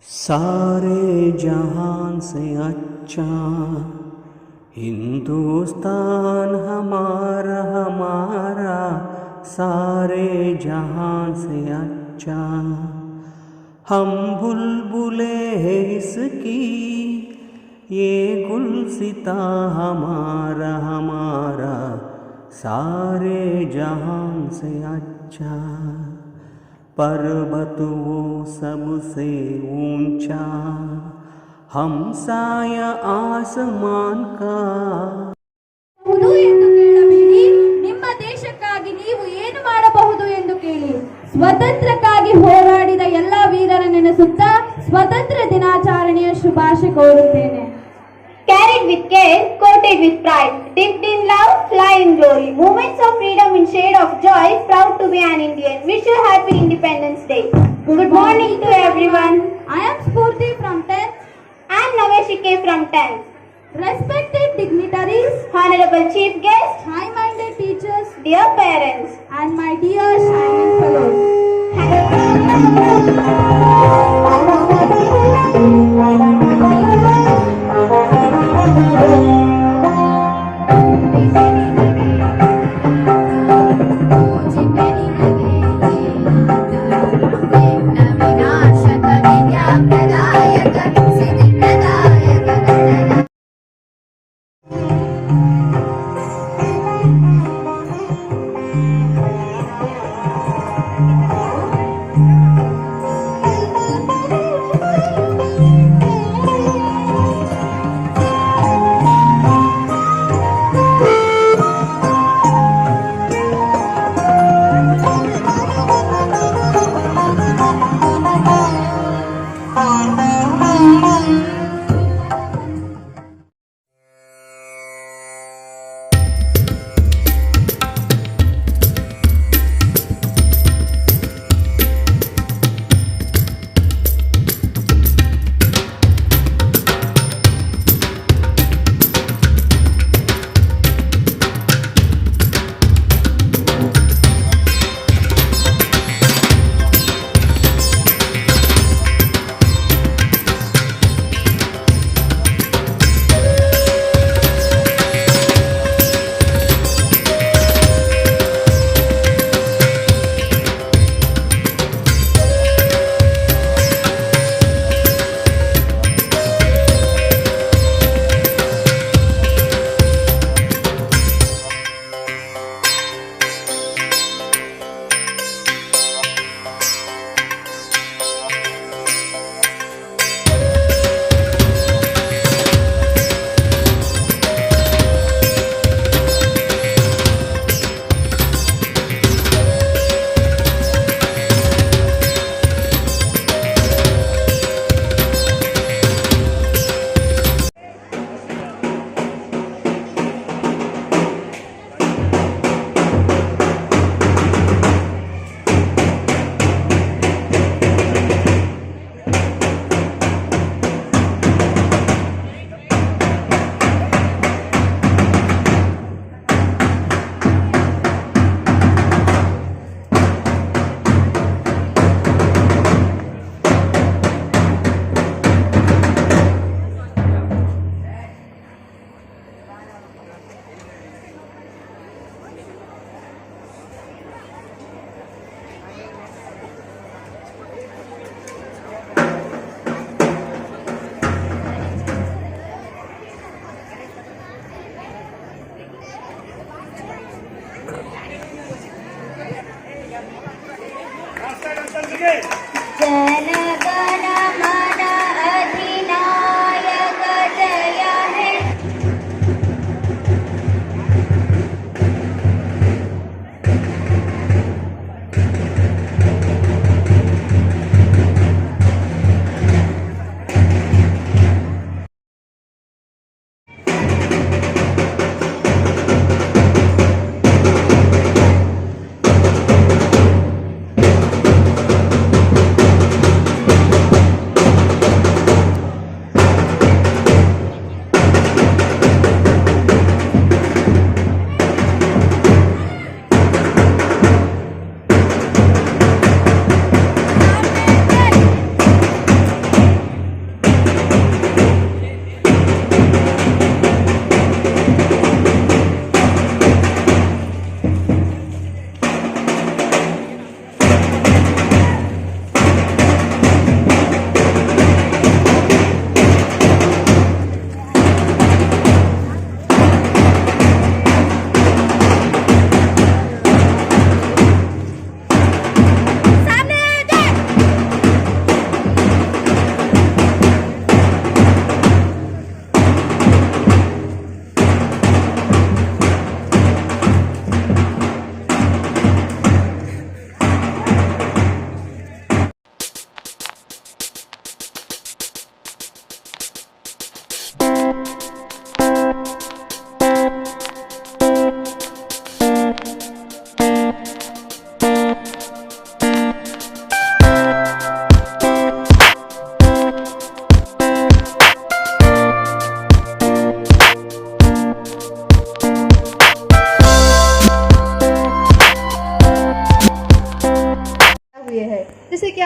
सारे जहान से अच्छा हिंदुस्तान हमारा हमारा, सारे जहान से अच्छा। हम बुलबुले हैं इसकी, ये गुलसिता हमारा हमारा, सारे जहान से अच्छा। पर्वत वो सबसे ऊंचा, हमसाया आसमान का। ಎಂದು ಕೇಳಬೇಡಿ, ನಿಮ್ಮ ದೇಶಕ್ಕಾಗಿ ನೀವು ಏನು ಮಾಡಬಹುದು ಎಂದು ಕೇಳಿ. ಸ್ವತಂತ್ರಕ್ಕಾಗಿ ಹೋರಾಡಿದ ಎಲ್ಲ ವೀರರ ನೆನೆಸುತ್ತಾ ಸ್ವತಂತ್ರ ದಿನಾಚರಣೆಯ ಶುಭಾಶಯ ಕೋರುತ್ತೇನೆ. Carried with care, coated with pride, dipped in love, fly in glory. Moments of freedom in shade of joy, proud to be an Indian. Wish you happy Independence Day. Good morning to everyone. I am Spurti from 10th. I am Naveshike from 10th. Respected dignitaries, Honorable Chief Guest, high-minded teachers, dear parents, and my dear shining fellows.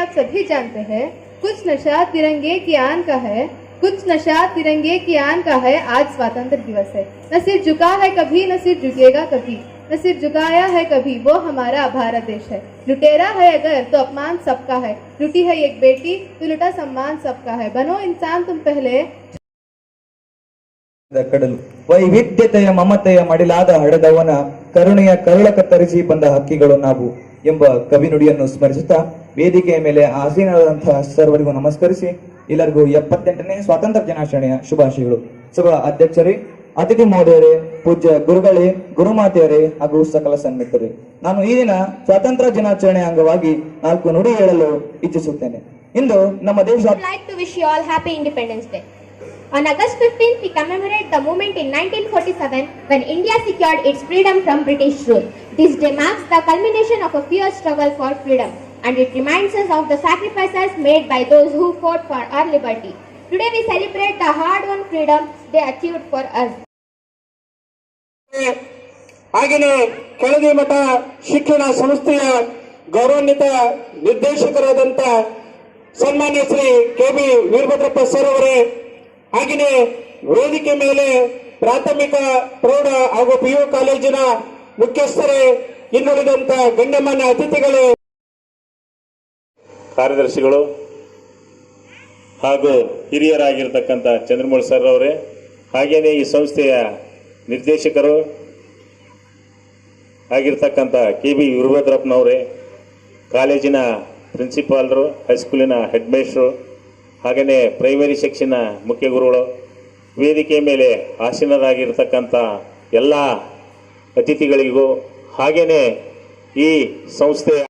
आप सभी जानते हैं, कुछ नशा तिरंगे की आन का है, कुछ नशा तिरंगे की आन का है। आज स्वतंत्र दिवस है। न सिर झुका है कभी, न सिर झुकेगा कभी, न सिर झुकाया है कभी, वो हमारा भारत देश है। लुटेरा है अगर तो अपमान सबका है, लुटी है एक बेटी तो लुटा सम्मान सबका है। बनो इंसान तुम पहले ಕಡಲು ವೈವಿಧ್ಯತೆಯ ಮಮತೆಯ ಮಡಿಲಾದ ಹಡೆದವನ ಕರುಣೆಯ ಕರುಳ ಕತ್ತರಿಸಿ ಬಂದ ಹಕ್ಕಿಗಳು ನಾವು ಎಂಬ ಕವಿನುಡಿಯನ್ನು ಸ್ಮರಿಸುತ್ತಾ ವೇದಿಕೆಯ ಮೇಲೆ ಆಸೀನರಾದಂತಹ ಸರ್ವರಿಗೂ ನಮಸ್ಕರಿಸಿ ಎಲ್ಲರಿಗೂ 78ನೇ ಸ್ವಾತಂತ್ರ್ಯ ದಿನಾಚರಣೆಯ ಶುಭಾಶಯಗಳು. ಸಭಾ ಅಧ್ಯಕ್ಷರೇ, ಅತಿಥಿ ಮಹೋದಯರೇ, ಪೂಜ್ಯ ಗುರುಗಳೇ, ಗುರುಮಾತೆಯರೇ ಹಾಗೂ ಸಕಲ ಸನ್ಮಿತರೇ, ನಾನು ಈ ದಿನ ಸ್ವಾತಂತ್ರ್ಯ ದಿನಾಚರಣೆ ಅಂಗವಾಗಿ 4 ನುಡಿ ಹೇಳಲು ಇಚ್ಛಿಸುತ್ತೇನೆ. ಇಂದು ನಮ್ಮ ದೇಶ I would like to wish you all happy Independence Day. On August 15th, we commemorate the moment in 1947 when India secured its freedom from British rule. This day marks the culmination of a fierce struggle for freedom, and it reminds us of the sacrifices made by those who fought for our liberty. Today we celebrate the hard-won freedom they achieved for us. ಹಾಗೆಯೇ ಕೆಳದಿ ಮಠ ಶಿಕ್ಷಣ ಸಂಸ್ಥೆಯ ಗೌರವಾನ್ವಿತ ನಿರ್ದೇಶಕರಾದಂಥ ಸನ್ಮಾನ್ಯ Shri ಕೆ.ಬಿ. Veerabhadrappa sir ಅವರೇ, ಹಾಗೆಯೇ ವೇದಿಕೆ ಮೇಲೆ ಪ್ರಾಥಮಿಕ ಪ್ರೌಢ ಹಾಗೂ PU ಕಾಲೇಜಿನ ಮುಖ್ಯಸ್ಥರೇ, ಇನ್ನುಳಿದಂತ ಗಣ್ಯಮಾನ್ಯ ಅತಿಥಿಗಳೇ, ಕಾರ್ಯದರ್ಶಿಗಳು ಹಾಗೂ ಹಿರಿಯರಾಗಿರ್ತಕ್ಕಂಥ ಚಂದ್ರಮೌಳಿ ಸರ್ ಅವರೇ, ಹಾಗೆಯೇ ಈ ಸಂಸ್ಥೆಯ ನಿರ್ದೇಶಕರು ಆಗಿರ್ತಕ್ಕಂಥ ಕೆ.ಬಿ. ವೀರಭದ್ರಪ್ಪನವರೇ, ಕಾಲೇಜಿನ ಪ್ರಿನ್ಸಿಪಾಲರು, ಹೈಸ್ಕೂಲಿನ ಹೆಡ್ ಮೇಸ್ಟ್ರು, ಹಾಗೆಯೇ ಪ್ರೈಮರಿ ಸೆಕ್ಷನ್ನ ಮುಖ್ಯ ಗುರುಗಳು, ವೇದಿಕೆ ಮೇಲೆ ಆಸೀನರಾಗಿರ್ತಕ್ಕಂಥ ಎಲ್ಲ ಅತಿಥಿಗಳಿಗೂ, ಹಾಗೆಯೇ ಈ ಸಂಸ್ಥೆಯ